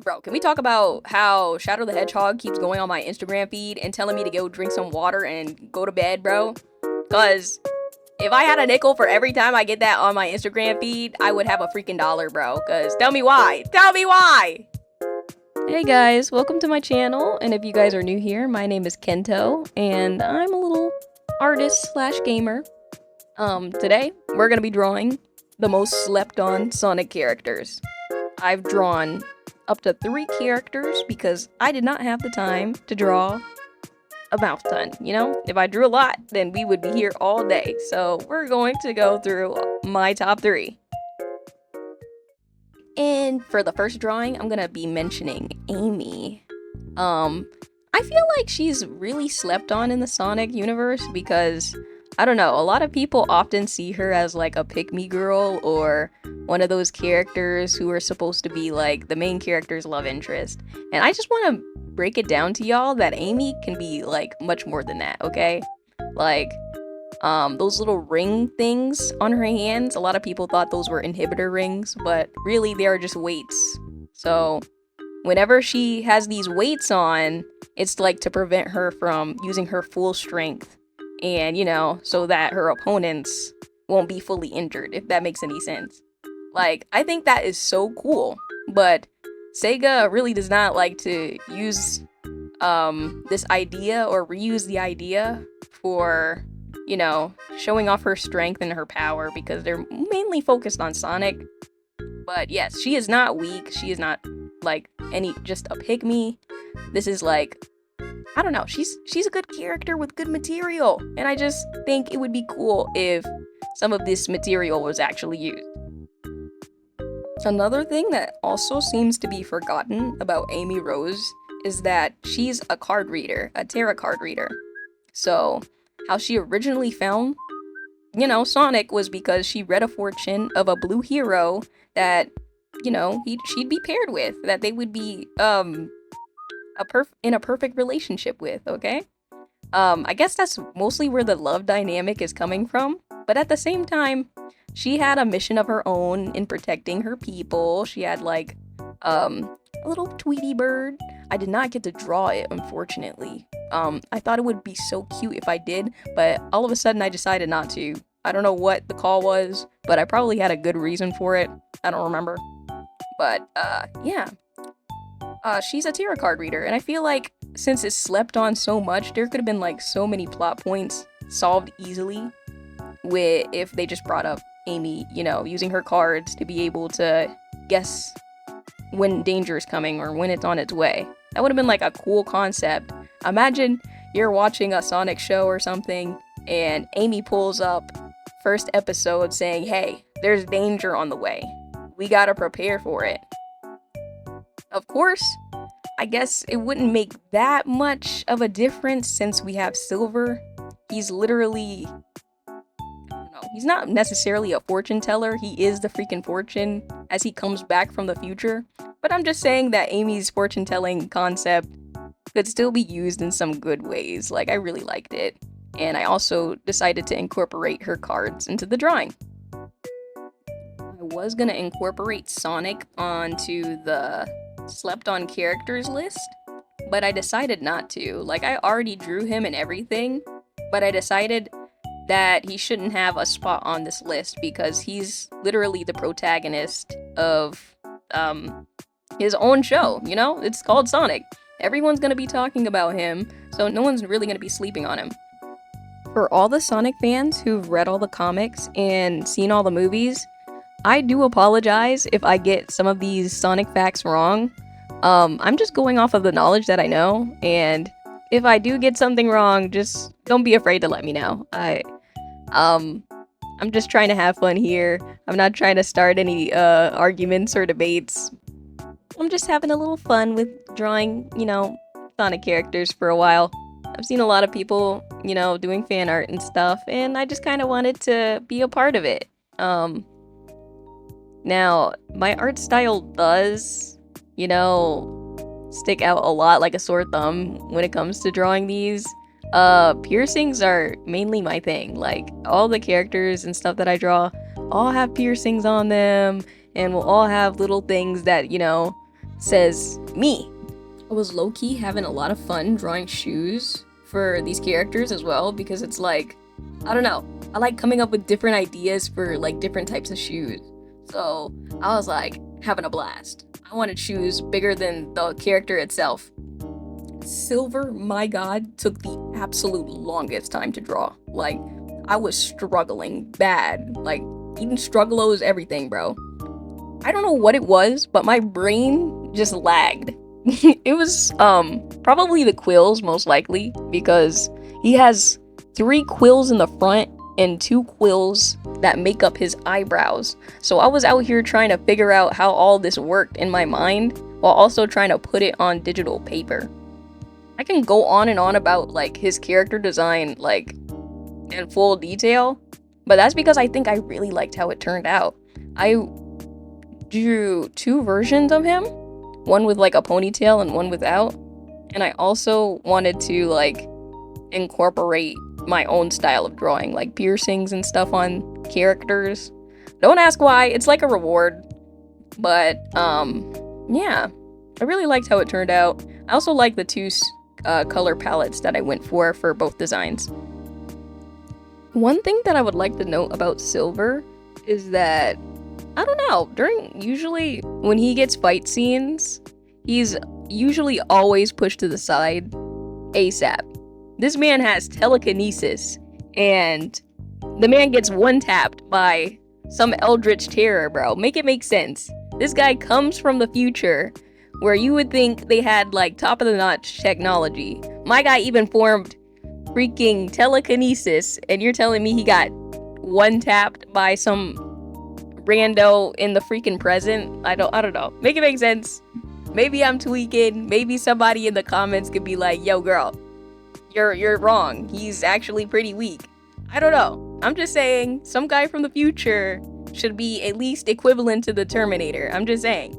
Bro, can we talk about how Shadow the Hedgehog keeps going on my Instagram feed and telling me to go drink some water and go to bed, bro? Cause if I had a nickel for every time I get that on my Instagram feed, I would have a freaking dollar, bro. Cause tell me why. Tell me why! Hey guys, welcome to my channel, and if you guys are new here, my name is Kento, and I'm a little artist slash gamer. Today, we're gonna be drawing the most slept on Sonic characters. I've drawn up to 3 characters because I did not have the time to draw a mouth ton. You know, if I drew a lot, then we would be here all day. So we're going to go through my top 3. And for the first drawing, I'm gonna be mentioning Amy. I feel like she's really slept on in the Sonic universe because I don't know, a lot of people often see her as like a pick-me girl or one of those characters who are supposed to be like the main character's love interest. And I just want to break it down to y'all that Amy can be like much more than that, okay? Like, those little ring things on her hands, a lot of people thought those were inhibitor rings, but really they are just weights. So whenever she has these weights on, it's like to prevent her from using her full strength. And, you know, so that her opponents won't be fully injured, if that makes any sense. Like, I think that is so cool, but Sega really does not like to use this idea or reuse the idea for, you know, showing off her strength and her power because they're mainly focused on Sonic. But yes, she is not weak. She is not like just a pygmy. This is like, I don't know, she's a good character with good material, and I just think it would be cool if some of this material was actually used. Another thing that also seems to be forgotten about Amy Rose is that she's a card reader, a tarot card reader. So, how she originally found, you know, Sonic was because she read a fortune of a blue hero that, you know, she'd be paired with, that they would be, in a perfect relationship with, okay? I guess that's mostly where the love dynamic is coming from, but at the same time, she had a mission of her own in protecting her people. She had like a little Tweety bird. I did not get to draw it, unfortunately. I thought it would be so cute if I did, but all of a sudden I decided not to. I don't know what the call was, but I probably had a good reason for it. I don't remember. But yeah. She's a tarot card reader, and I feel like since it's slept on so much, there could have been like so many plot points solved easily if they just brought up Amy, you know, using her cards to be able to guess when danger is coming or when it's on its way. That would have been like a cool concept. Imagine you're watching a Sonic show or something, and Amy pulls up first episode saying, "Hey, there's danger on the way. We gotta prepare for it." Of course, I guess it wouldn't make that much of a difference since we have Silver. He's literally, I don't know, he's not necessarily a fortune teller. He is the freaking fortune as he comes back from the future. But I'm just saying that Amy's fortune telling concept could still be used in some good ways. Like, I really liked it. And I also decided to incorporate her cards into the drawing. I was gonna incorporate Sonic onto the slept on characters list, but I decided not to. Like, I already drew him and everything, but I decided that he shouldn't have a spot on this list because he's literally the protagonist of his own show, you know? It's called Sonic. Everyone's gonna be talking about him, so no one's really gonna be sleeping on him. For all the Sonic fans who've read all the comics and seen all the movies, I do apologize if I get some of these Sonic facts wrong. I'm just going off of the knowledge that I know, and if I do get something wrong, just don't be afraid to let me know. I'm just trying to have fun here. I'm not trying to start any arguments or debates. I'm just having a little fun with drawing, you know, Sonic characters for a while. I've seen a lot of people, you know, doing fan art and stuff, and I just kind of wanted to be a part of it. Now, my art style does, you know, stick out a lot like a sore thumb when it comes to drawing these. Piercings are mainly my thing. Like, all the characters and stuff that I draw all have piercings on them, and will all have little things that, you know, says me. I was low-key having a lot of fun drawing shoes for these characters as well, because it's like, I don't know, I like coming up with different ideas for like different types of shoes. So I was like having a blast. I wanted shoes bigger than the character itself. Silver, my god, took the absolute longest time to draw. Like, I was struggling bad. Like, eating Struggalos, everything, bro. I don't know what it was, but my brain just lagged. It was probably the quills, most likely, because he has 3 quills in the front and 2 quills that make up his eyebrows. So I was out here trying to figure out how all this worked in my mind while also trying to put it on digital paper. I can go on and on about like his character design like in full detail, but that's because I think I really liked how it turned out. I drew 2 versions of him, one with like a ponytail and one without, and I also wanted to like incorporate my own style of drawing, like piercings and stuff on characters. Don't ask why, it's like a reward, but yeah, I really liked how it turned out. I also like the 2 color palettes that I went for both designs. One thing that I would like to note about Silver is that, I don't know, usually when he gets fight scenes, he's usually always pushed to the side ASAP. This man has telekinesis, and the man gets one-tapped by some eldritch terror, bro. Make it make sense. This guy comes from the future, where you would think they had, like, top-of-the-notch technology. My guy even formed freaking telekinesis, and you're telling me he got one-tapped by some rando in the freaking present? I don't know. Make it make sense. Maybe I'm tweaking. Maybe somebody in the comments could be like, yo, girl, you're wrong. He's actually pretty weak. I don't know. I'm just saying, some guy from the future should be at least equivalent to the Terminator. I'm just saying.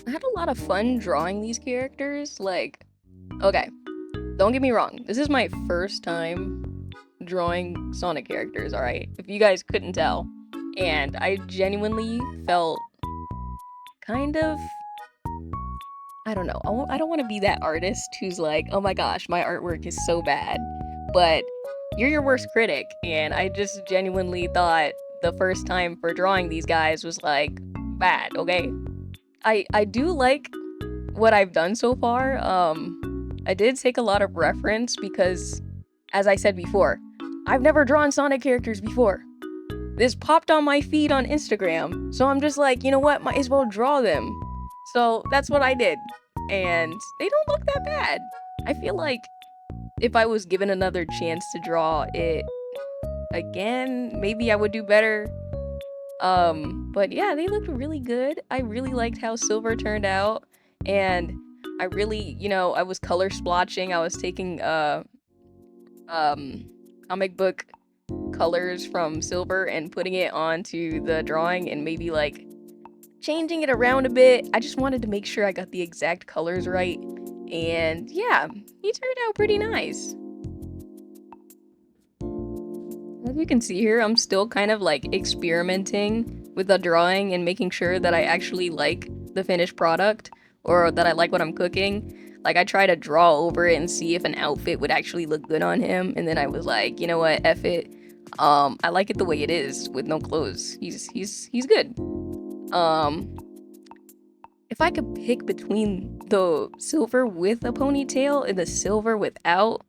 I had a lot of fun drawing these characters. Like, okay, don't get me wrong. This is my first time drawing Sonic characters, alright? If you guys couldn't tell. And I genuinely felt kind of, I don't know, I don't want to be that artist who's like, oh my gosh, my artwork is so bad. But you're your worst critic, and I just genuinely thought the first time for drawing these guys was like, bad, okay? I do like what I've done so far. I did take a lot of reference because, as I said before, I've never drawn Sonic characters before. This popped on my feed on Instagram, so I'm just like, you know what, might as well draw them. So that's what I did, and they don't look that bad. I feel like if I was given another chance to draw it again, maybe I would do better. But yeah, they looked really good. I really liked how Silver turned out, and I really, I was color splotching. I was taking comic book colors from Silver and putting it onto the drawing and maybe like changing it around a bit. I just wanted to make sure I got the exact colors right, and yeah, he turned out pretty nice. As you can see here, I'm still kind of like experimenting with the drawing and making sure that I actually like the finished product, or that I like what I'm cooking. Like, I try to draw over it and see if an outfit would actually look good on him, and then I was like, you know what, F it. I like it the way it is with no clothes. He's good. If I could pick between the Silver with a ponytail and the Silver without,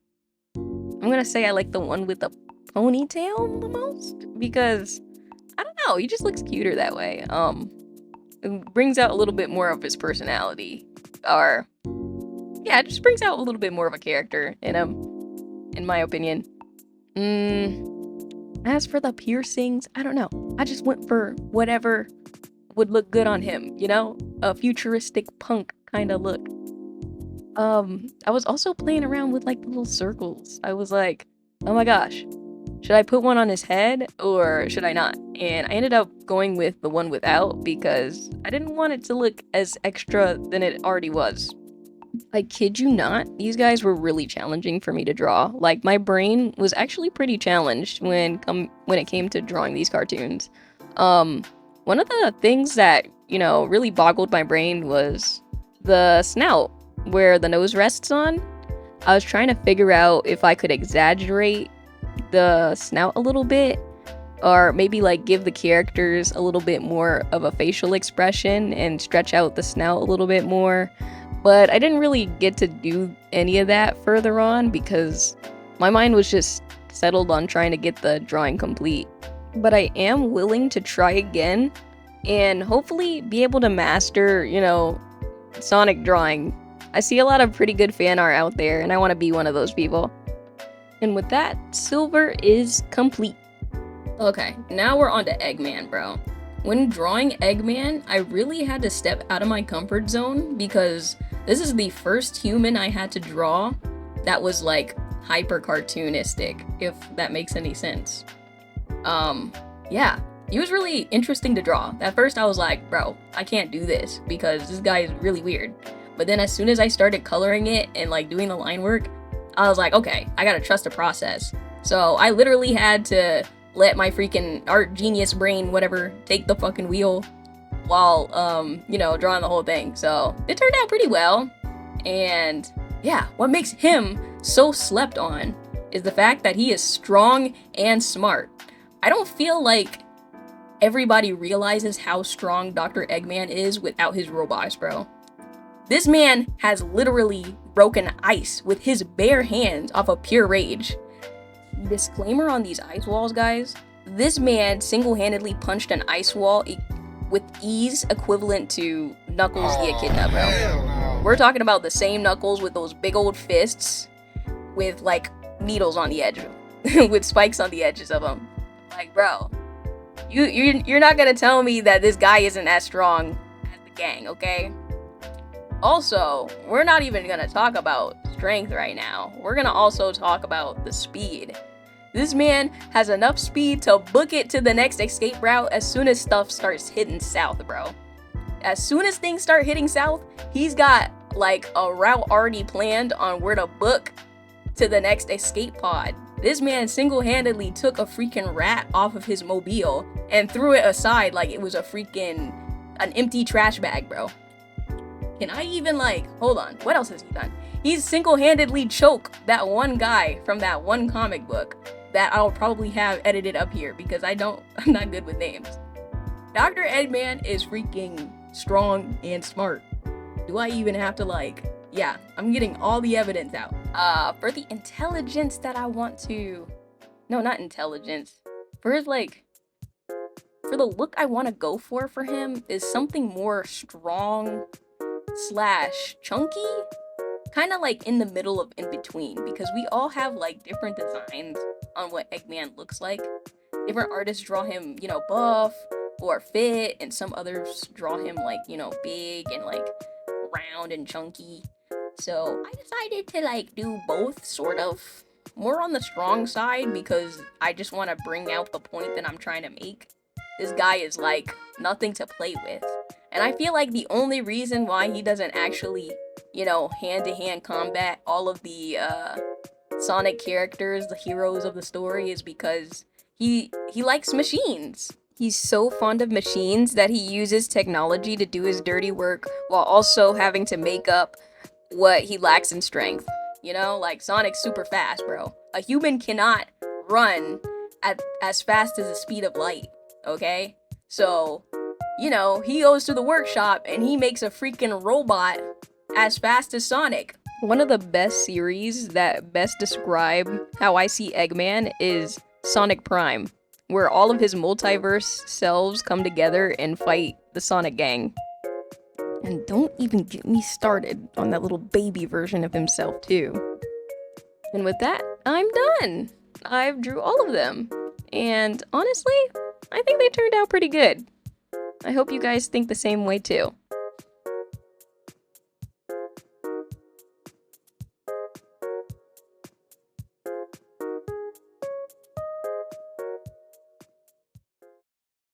I'm gonna say I like the one with the ponytail the most, because I don't know, he just looks cuter that way. It brings out a little bit more of his personality, or yeah, it just brings out a little bit more of a character in him, in my opinion. As for the piercings, I don't know, I just went for whatever would look good on him, a futuristic punk kind of look. I was also playing around with like the little circles. I was like, oh my gosh, should I put one on his head or should I not? And I ended up going with the one without because I didn't want it to look as extra than it already was. I kid you not, these guys were really challenging for me to draw. Like, my brain was actually pretty challenged when it came to drawing these cartoons. One of the things that, really boggled my brain was the snout where the nose rests on. I was trying to figure out if I could exaggerate the snout a little bit, or maybe like give the characters a little bit more of a facial expression and stretch out the snout a little bit more. But I didn't really get to do any of that further on because my mind was just settled on trying to get the drawing complete. But I am willing to try again and hopefully be able to master, Sonic drawing. I see a lot of pretty good fan art out there, and I want to be one of those people. And with that, Silver is complete. Okay, now we're on to Eggman, bro. When drawing Eggman, I really had to step out of my comfort zone because this is the first human I had to draw that was like hyper cartoonistic, if that makes any sense. Yeah, he was really interesting to draw. At first I was like, bro, I can't do this because this guy is really weird. But then as soon as I started coloring it and like doing the line work, I was like, okay, I gotta trust the process. So I literally had to let my freaking art genius brain, whatever, take the fucking wheel while, drawing the whole thing. So it turned out pretty well. And yeah, what makes him so slept on is the fact that he is strong and smart. I don't feel like everybody realizes how strong Dr. Eggman is without his robots, bro. This man has literally broken ice with his bare hands off of pure rage. Disclaimer on these ice walls, guys. This man single-handedly punched an ice wall with ease equivalent to Knuckles the Echidna, bro. We're talking about the same Knuckles with those big old fists with, like, needles on the edge, with spikes on the edges of them. Like, bro, you're not gonna tell me that this guy isn't as strong as the gang, okay? Also, we're not even gonna talk about strength right now. We're gonna also talk about the speed. This man has enough speed to book it to the next escape route as soon as stuff starts hitting south, bro. As soon as things start hitting south, he's got like a route already planned on where to book to the next escape pod. This man single-handedly took a freaking rat off of his mobile and threw it aside like it was an empty trash bag, bro. Can I even hold on, what else has he done? He's single-handedly choked that one guy from that one comic book that I'll probably have edited up here because I'm not good with names. Dr. Eggman is freaking strong and smart. Do I even have to yeah, I'm getting all the evidence out. For the intelligence that I want to, no, not intelligence. For his for the look I want to go for him is something more strong / chunky, kind of in the middle of in between, because we all have different designs on what Eggman looks like. Different artists draw him, buff or fit, and some others draw him big and round and chunky. So I decided to do both, sort of more on the strong side, because I just want to bring out the point that I'm trying to make. This guy is nothing to play with. And I feel the only reason why he doesn't actually, hand-to-hand combat all of the Sonic characters, the heroes of the story, is because he likes machines. He's so fond of machines that he uses technology to do his dirty work while also having to make up what he lacks in strength. Sonic's super fast, bro. A human cannot run at as fast as the speed of light, okay? So, he goes to the workshop and he makes a freaking robot as fast as Sonic. One of the best series that best describe how I see Eggman is Sonic Prime, where all of his multiverse selves come together and fight the Sonic gang. And don't even get me started on that little baby version of himself, too. And with that, I'm done. I've drew all of them. And honestly, I think they turned out pretty good. I hope you guys think the same way, too.